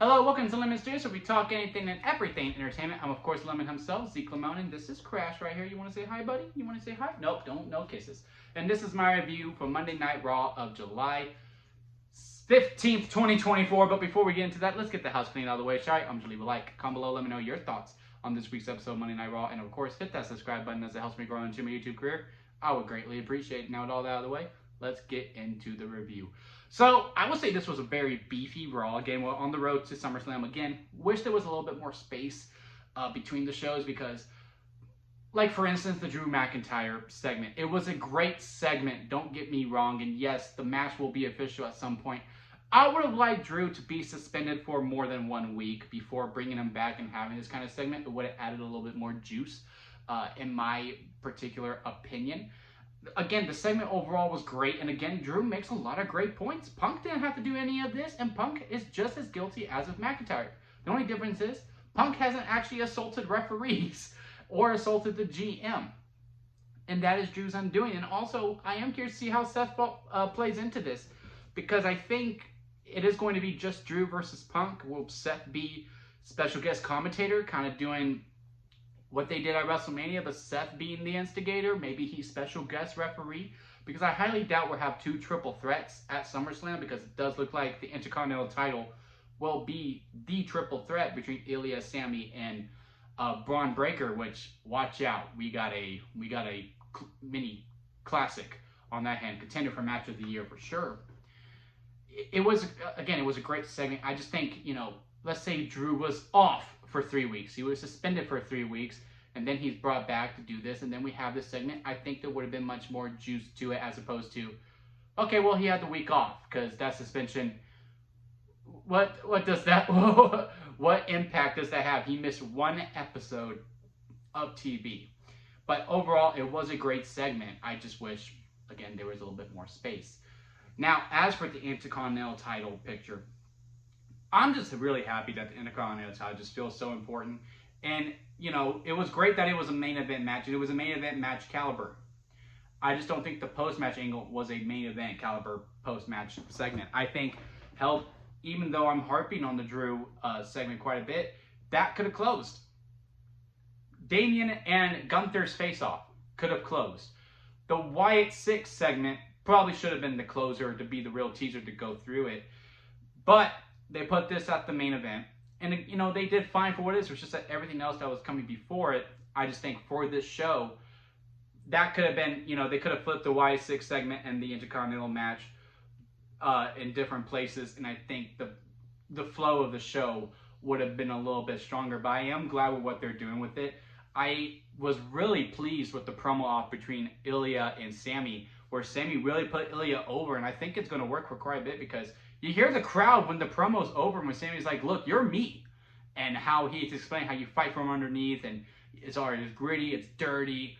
Hello, welcome to Lemon Studios, where we talk anything and everything entertainment. I'm, of course, Lemon himself, Zeke Lemon, and this is Crash right here. You want to say hi, buddy? You want to say hi? Nope, no kisses. And this is my review for Monday Night Raw of July 15th, 2024. But before we get into that, let's get the house clean out of the way, shall we? Leave a like, comment below, let me know your thoughts on this week's episode of Monday Night Raw. And, of course, hit that subscribe button as it helps me grow into my YouTube career. I would greatly appreciate it. Now with all that out of the way, let's get into the review. So, I would say this was a very beefy Raw. Again, we're on the road to SummerSlam. Again, wish there was a little bit more space between the shows because, like, for instance, the Drew McIntyre segment. It was a great segment, don't get me wrong. And yes, the match will be official at some point. I would have liked Drew to be suspended for more than 1 week before bringing him back and having this kind of segment. It would have added a little bit more juice, in my particular opinion. Again, the segment overall was great, and again, Drew makes a lot of great points. Punk didn't have to do any of this, and Punk is just as guilty as with McIntyre. The only difference is, Punk hasn't actually assaulted referees or assaulted the GM, and that is Drew's undoing. And also, I am curious to see how Seth plays into this, because I think it is going to be just Drew versus Punk. Will Seth be special guest commentator, kind of doing what they did at WrestleMania, but Seth being the instigator? Maybe he's special guest referee, because I highly doubt we'll have 2 triple threats at SummerSlam, because it does look like the Intercontinental title will be the triple threat between Ilya, Sammy, and Braun Breaker. Which, watch out, we got a mini classic on that hand, contender for match of the year for sure. It was a great segment. I just think, let's say Drew was off for 3 weeks. He was suspended for 3 weeks, and then he's brought back to do this, and then we have this segment. I think there would have been much more juice to it, as opposed to, okay, well, he had the week off, because that suspension, what does that, what impact does that have? He missed 1 episode of TV. But overall, it was a great segment. I just wish, again, there was a little bit more space. Now, as for the Intercontinental title picture, I'm just really happy that the Intercontinental title just feels so important. And, it was great that it was a main event match. It was a main event match caliber. I just don't think the post-match angle was a main event caliber post-match segment. I think, hell, even though I'm harping on the Drew segment quite a bit, that could have closed. Damien and Gunther's face-off could have closed. The Wyatts segment probably should have been the closer to be the real teaser to go through it. But they put this at the main event, and they did fine for what it is. It was just that everything else that was coming before it, I just think for this show, that could have been, they could have flipped the Y6 segment and the Intercontinental match in different places, and I think the flow of the show would have been a little bit stronger. But I am glad with what they're doing with it. I was really pleased with the promo off between Ilya and Sammy, where Sammy really put Ilya over, and I think it's going to work for quite a bit, because you hear the crowd when the promo's over, when Sammy's like, look, you're me. And how he's explaining how you fight from underneath, and it's gritty, it's dirty,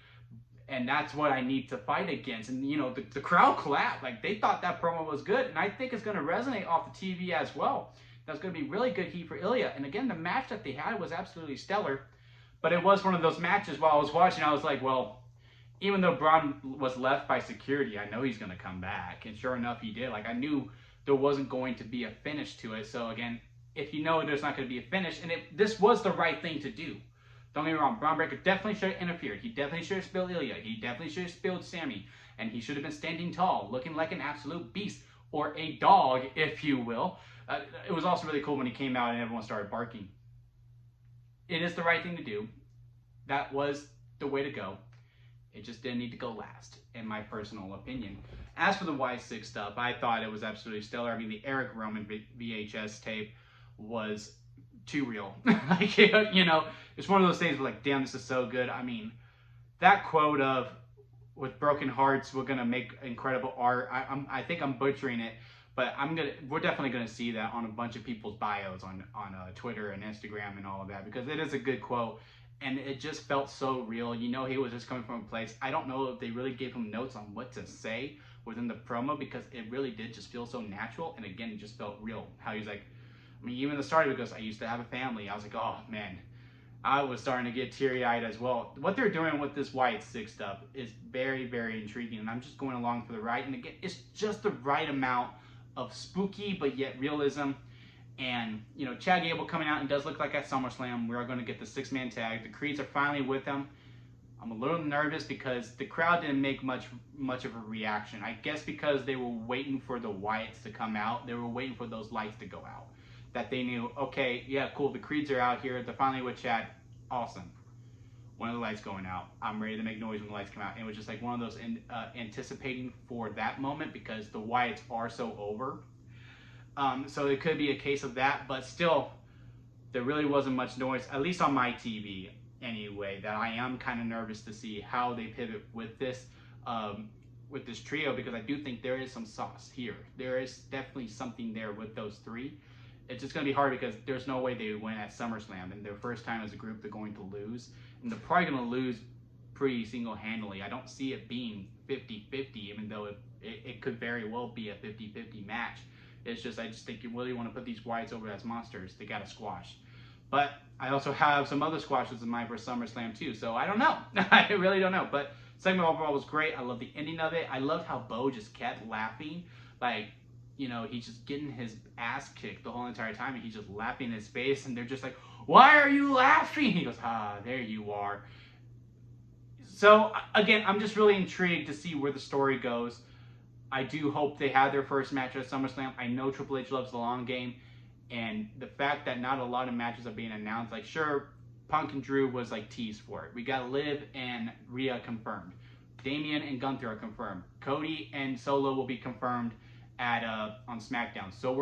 and that's what I need to fight against. And, the crowd clapped. Like, they thought that promo was good, and I think it's going to resonate off the TV as well. That's going to be really good heat for Ilya. And again, the match that they had was absolutely stellar, but it was one of those matches while I was watching, I was like, well, even though Braun was left by security, I know he's going to come back. And sure enough, he did. Like, I knew there wasn't going to be a finish to it. So again, if you know there's not going to be a finish, and this was the right thing to do. Don't get me wrong, Braun Breaker definitely should have interfered. He definitely should have spilled Ilya. He definitely should have spilled Sammy. And he should have been standing tall, looking like an absolute beast, or a dog, if you will. It was also really cool when he came out and everyone started barking. It is the right thing to do. That was the way to go. It just didn't need to go last, in my personal opinion. As for the Y6 stuff, I thought it was absolutely stellar. I mean, the Eric Roman VHS tape was too real. Like, it's one of those things where, like, damn, this is so good. I mean, that quote of, with broken hearts, we're gonna make incredible art. I think I'm butchering it, but we're definitely gonna see that on a bunch of people's bios on Twitter and Instagram and all of that, because it is a good quote. And it just felt so real. He was just coming from a place. I don't know if they really gave him notes on what to say within the promo, because it really did just feel so natural. And again, it just felt real. How he's like, I mean, even the start, because I used to have a family. I was like, oh man, I was starting to get teary-eyed as well. What they're doing with this Wyatts stuff is very, very intriguing. And I'm just going along for the ride. And again, it's just the right amount of spooky, but yet realism. And, you know, Chad Gable coming out and does look like at SummerSlam, we are going to get the 6-man tag. The Creeds are finally with him. I'm a little nervous because the crowd didn't make much of a reaction. I guess because they were waiting for the Wyatts to come out. They were waiting for those lights to go out. That they knew, okay, yeah, cool, the Creeds are out here. They're finally with Chad. Awesome. One of the lights going out. I'm ready to make noise when the lights come out. And it was just like one of those anticipating for that moment because the Wyatts are so over. So it could be a case of that, but still, there really wasn't much noise, at least on my TV anyway, that I am kind of nervous to see how they pivot with this trio, because I do think there is some sauce here. There is definitely something there with those three. It's just going to be hard because there's no way they would win at SummerSlam, and their first time as a group, they're going to lose, and they're probably going to lose pretty single-handedly. I don't see it being 50-50, even though it could very well be a 50-50 match. It's just, I just think you really want to put these Wyatts over as monsters. They got to squash. But I also have some other squashes in mind for SummerSlam too, so I don't know. I really don't know. But segment overall was great. I love the ending of it. I loved how Bo just kept laughing. Like, you know, he's just getting his ass kicked the whole entire time, and he's just laughing in his face, and they're just like, "Why are you laughing?" He goes, "Ah, there you are." So, again, I'm just really intrigued to see where the story goes. I do hope they have their first match at SummerSlam. I know Triple H loves the long game, and the fact that not a lot of matches are being announced, like, sure, Punk and Drew was like teased for it. We got Liv and Rhea confirmed. Damien and Gunther are confirmed. Cody and Solo will be confirmed at on SmackDown. So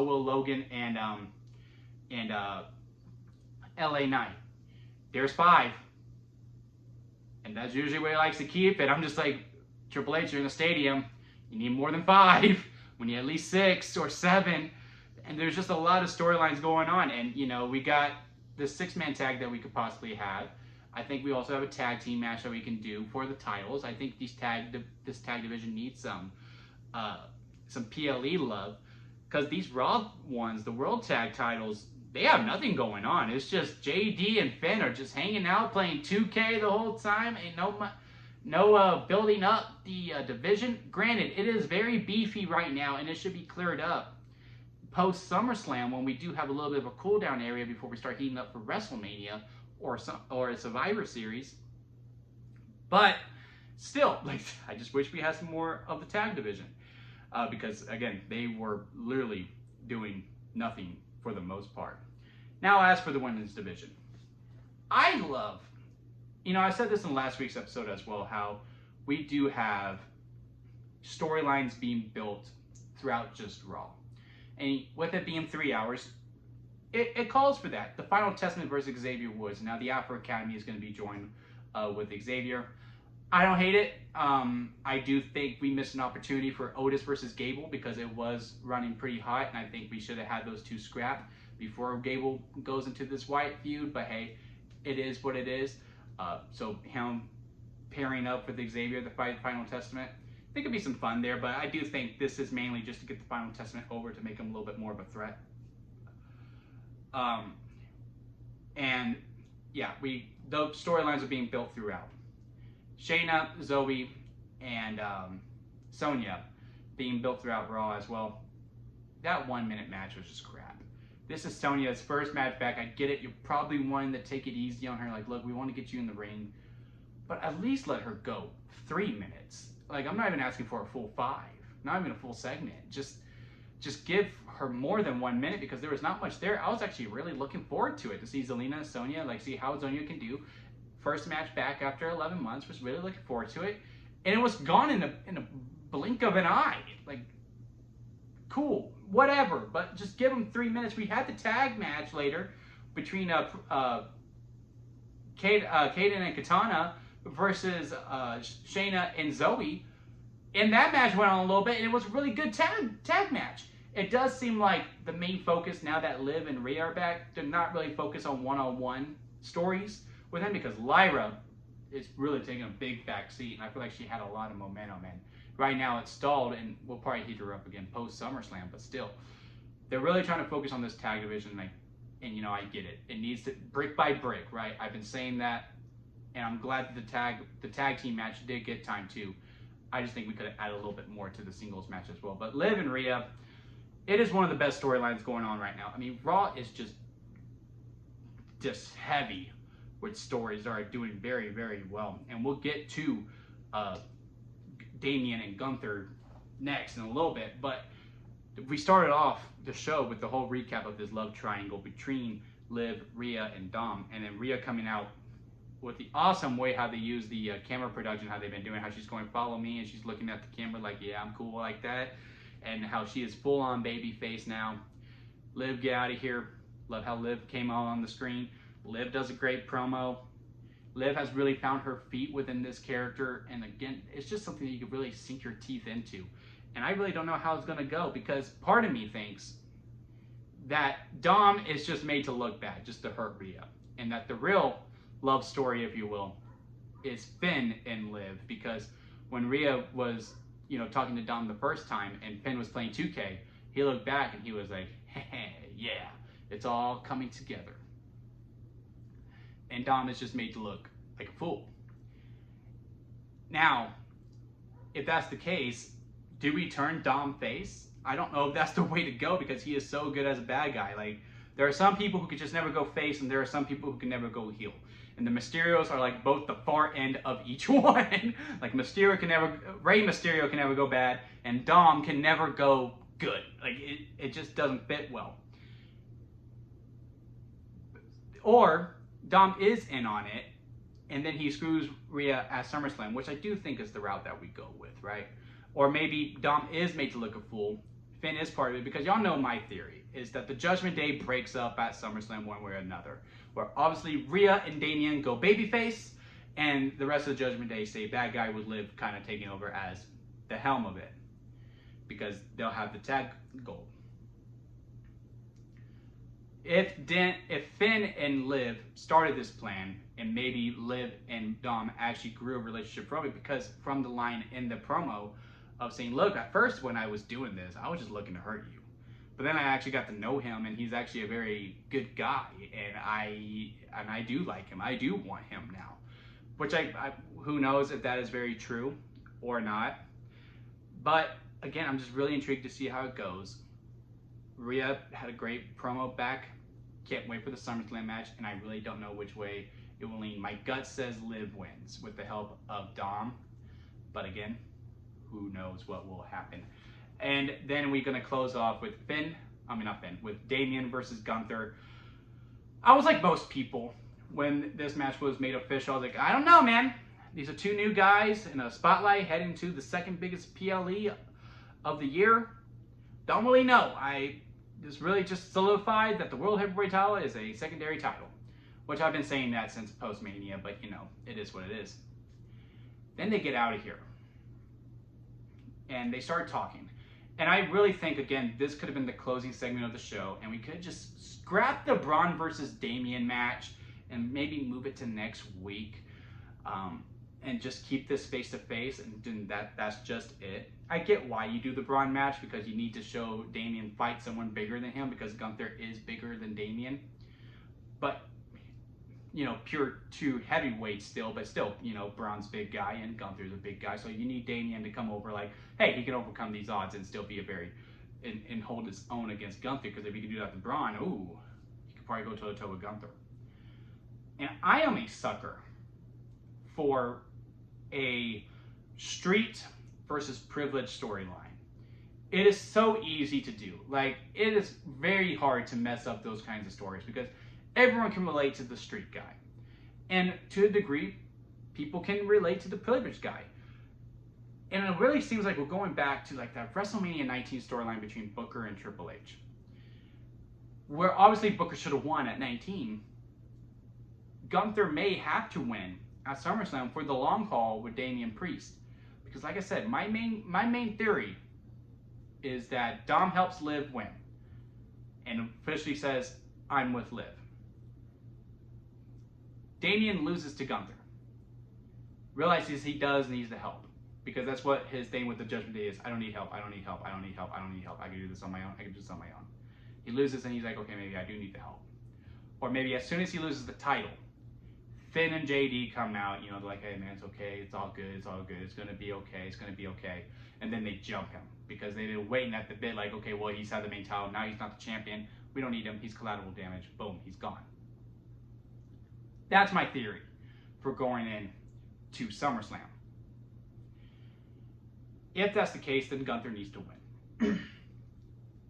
will Logan and LA Knight. There's 5, and that's usually where he likes to keep it. I'm just like, Triple H, you're in the stadium. You need more than 5. We need at least 6 or 7. And there's just a lot of storylines going on. And, you know, we got the 6-man tag that we could possibly have. I think we also have a tag team match that we can do for the titles. I think this tag division needs some PLE love. Because these Raw ones, the World Tag titles, they have nothing going on. It's just JD and Finn are just hanging out, playing 2K the whole time. Ain't no building up the division. Granted, it is very beefy right now, and it should be cleared up post SummerSlam when we do have a little bit of a cool down area before we start heating up for WrestleMania or a Survivor Series. But still, like, I just wish we had some more of the tag division because again, they were literally doing nothing for the most part. Now, as for the women's division, I love. You know, I said this in last week's episode as well, how we do have storylines being built throughout just Raw. And with it being 3 hours, it calls for that. The Final Testament versus Xavier Woods. Now, the Alpha Academy is going to be joined with Xavier. I don't hate it. I do think we missed an opportunity for Otis versus Gable because it was running pretty hot, and I think we should have had those two scrapped before Gable goes into this Wyatt feud. But hey, it is what it is. So him pairing up with Xavier, the Final Testament, I think it'd be some fun there, but I do think this is mainly just to get the Final Testament over to make him a little bit more of a threat. And yeah, the storylines are being built throughout. Shayna, Zoe, and Sonya being built throughout Raw as well. That 1-minute match was just crap. This is Sonya's first match back. I get it. You're probably wanting to take it easy on her. Like, look, we want to get you in the ring. But at least let her go 3 minutes. Like, I'm not even asking for a full 5. Not even a full segment. Just give her more than 1 minute because there was not much there. I was actually really looking forward to it. To see Zelina and Sonya, like, see how Sonya can do. First match back after 11 months. Was really looking forward to it. And it was gone in a blink of an eye. Like, cool, whatever, but just give them 3 minutes. We had the tag match later between Kaden and Katana versus Shayna and Zoe, and that match went on a little bit, and it was a really good tag match. It does seem like the main focus now that Liv and Rhea are back, they're not really focused on one-on-one stories with them because Lyra is really taking a big back seat, and I feel like she had a lot of momentum, and right now it's stalled, and we'll probably heat her up again post SummerSlam, but still, they're really trying to focus on this tag division, and you know, I get it. It needs to brick by brick, right? I've been saying that, and I'm glad that the tag team match did get time too. I just think we could have added a little bit more to the singles match as well. But Liv and Rhea, it is one of the best storylines going on right now. I mean, Raw is just heavy with stories that are doing very, very well. And we'll get to Damien and Gunther next in a little bit. But we started off the show with the whole recap of this love triangle between Liv, Rhea, and Dom. And then Rhea coming out with the awesome way how they use the camera production, how they've been doing, how she's going, follow me, and she's looking at the camera like, yeah, I'm cool like that. And how she is full on baby face now. Liv, get out of here. Love how Liv came out on the screen. Liv does a great promo. Liv has really found her feet within this character. And again, it's just something that you can really sink your teeth into. And I really don't know how it's going to go, because part of me thinks that Dom is just made to look bad, just to hurt Rhea. And that the real love story, if you will, is Finn and Liv. Because when Rhea was, you know, talking to Dom the first time and Finn was playing 2K, he looked back and he was like, hey, yeah, it's all coming together. And Dom is just made to look like a fool. Now, if that's the case, do we turn Dom face? I don't know if that's the way to go, because he is so good as a bad guy. Like, there are some people who could just never go face, and there are some people who can never go heel. And the Mysterios are like both the far end of each one. Like Rey Mysterio can never go bad, and Dom can never go good. Like, it just doesn't fit well. Or Dom is in on it, and then he screws Rhea at SummerSlam, which I do think is the route that we go with, right? Or maybe Dom is made to look a fool. Finn is part of it, because y'all know my theory is that the Judgment Day breaks up at SummerSlam one way or another. Where obviously Rhea and Damien go babyface, and the rest of the Judgment Day say bad guy with Liv kind of taking over as the helm of it, because they'll have the tag goal. If Finn and Liv started this plan, and maybe Liv and Dom actually grew a relationship from it, because from the line in the promo of saying, look, at first when I was doing this, I was just looking to hurt you. But then I actually got to know him, and he's actually a very good guy, and I do like him. I do want him now. Which who knows if that is very true or not. But again, I'm just really intrigued to see how it goes. Rhea had a great promo back. Can't wait for the SummerSlam match, and I really don't know which way it will lean. My gut says Liv wins with the help of Dom. But again, who knows what will happen. And then we're going to close off with with Damien versus Gunther. I was like most people when this match was made official. I was like, I don't know, man. These are two new guys in a spotlight heading to the second biggest PLE of the year. Don't really know. This really just solidified that the World Heavyweight title is a secondary title, which I've been saying that since post-Mania, but you know, it is what it is. Then they get out of here, and they start talking. And I really think, again, this could have been the closing segment of the show, and we could just scrap the Braun versus Damien match and maybe move it to next week, and just keep this face-to-face, and then that's just it. I get why you do the Braun match, because you need to show Damien fight someone bigger than him, because Gunther is bigger than Damien. But, you know, pure two heavyweights still, but still, you know, Braun's big guy and Gunther's a big guy, so you need Damien to come over like, hey, he can overcome these odds and still be and hold his own against Gunther, because if he can do that to Braun, ooh, he could probably go toe-to-toe with Gunther. And I am a sucker for a street versus privilege storyline. It is so easy to do. Like, it is very hard to mess up those kinds of stories, because everyone can relate to the street guy. And to a degree, people can relate to the privileged guy. And it really seems like we're going back to like that WrestleMania 19 storyline between Booker and Triple H, where obviously Booker should have won at 19. Gunther may have to win at SummerSlam for the long haul with Damian Priest. Because like I said, my main theory is that Dom helps Liv win, and officially says, I'm with Liv. Damien loses to Gunther. Realizes he does needs the help. Because that's what his thing with the Judgment Day is. I don't need help, I don't need help, I don't need help, I don't need help. I can do this on my own, I can do this on my own. He loses and he's like, okay, maybe I do need the help. Or maybe as soon as he loses the title, Finn and JD come out, you know, they're like, hey man, it's okay, it's all good, it's all good, it's gonna be okay, it's gonna be okay. And then they jump him because they've been waiting at the bit like, okay, well, he's had the main title, now he's not the champion, we don't need him, he's collateral damage, boom, he's gone. That's my theory for going in to SummerSlam. If that's the case, then Gunther needs to win.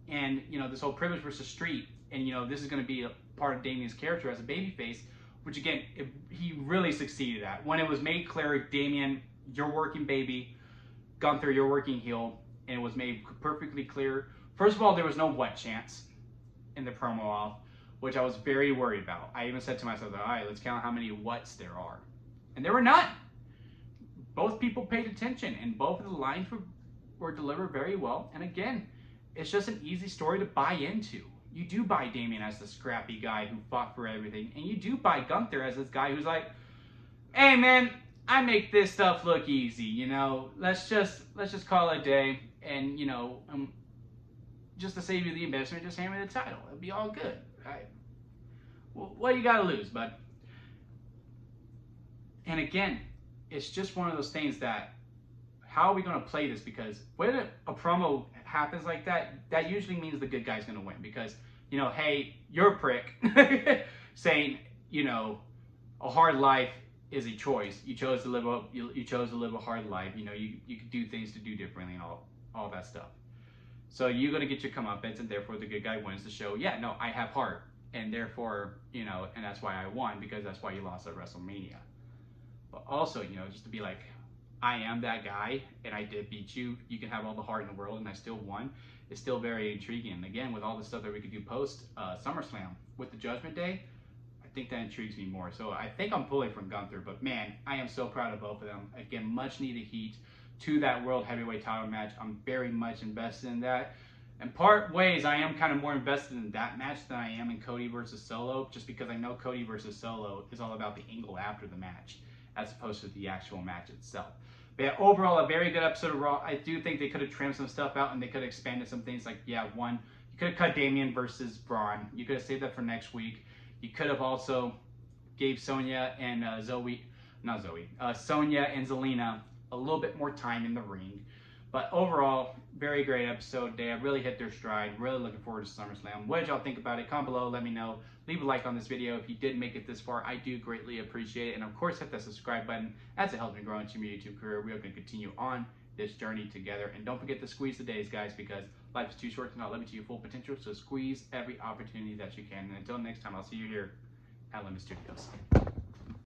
And, you know, this whole privilege versus street, and, you know, this is going to be a part of Damien's character as a babyface, which, again, he really succeeded at. When it was made clear, Damien, you're working baby, Gunther, you're working heel, and it was made perfectly clear. First of all, there was no what chance in the promo off, which I was very worried about. I even said to myself, all right, let's count how many whats there are. And there were none. Both people paid attention, and both of the lines were delivered very well. And again, it's just an easy story to buy into. You do buy Damien as the scrappy guy who fought for everything, and you do buy Gunther as this guy who's like, hey man, I make this stuff look easy, you know, let's just call it a day, and you know, just to save you the investment, just hand me the title, it'll be all good, right? Well, what do you gotta lose, bud? And again, it's just one of those things that, how are we going to play this? Because when a promo happens like that, that usually means the good guy's going to win. Because, you know, hey, you're a prick, saying, you know, a hard life is a choice. You chose to live a hard life. You know, you could do things to do differently and all that stuff. So you're going to get your comeuppance, and therefore the good guy wins the show. Yeah, no, I have heart, and therefore, you know, and that's why I won, because that's why you lost at WrestleMania. But also, you know, just to be like, I am that guy, and I did beat you. You can have all the heart in the world, and I still won. It's still very intriguing. And again, with all the stuff that we could do post SummerSlam with the Judgment Day, I think that intrigues me more. So I think I'm pulling from Gunther, but man, I am so proud of both of them. Again, much needed heat to that World Heavyweight title match. I'm very much invested in that. And part ways, I am kind of more invested in that match than I am in Cody versus Solo, just because I know Cody versus Solo is all about the angle after the match, as opposed to the actual match itself. But yeah, overall, a very good episode of Raw. I do think they could have trimmed some stuff out, and they could have expanded some things. Like, yeah, one, you could have cut Damien versus Braun. You could have saved that for next week. You could have also gave Sonya and Sonya and Zelina a little bit more time in the ring. But overall, very great episode. They have really hit their stride. Really looking forward to SummerSlam. What did y'all think about it? Comment below. Let me know. Leave a like on this video if you did make it this far. I do greatly appreciate it. And of course, hit that subscribe button as it helps me grow into my YouTube career. We are going to continue on this journey together. And don't forget to squeeze the days, guys, because life is too short to not live it to your full potential. So squeeze every opportunity that you can. And until next time, I'll see you here at Limit Studios.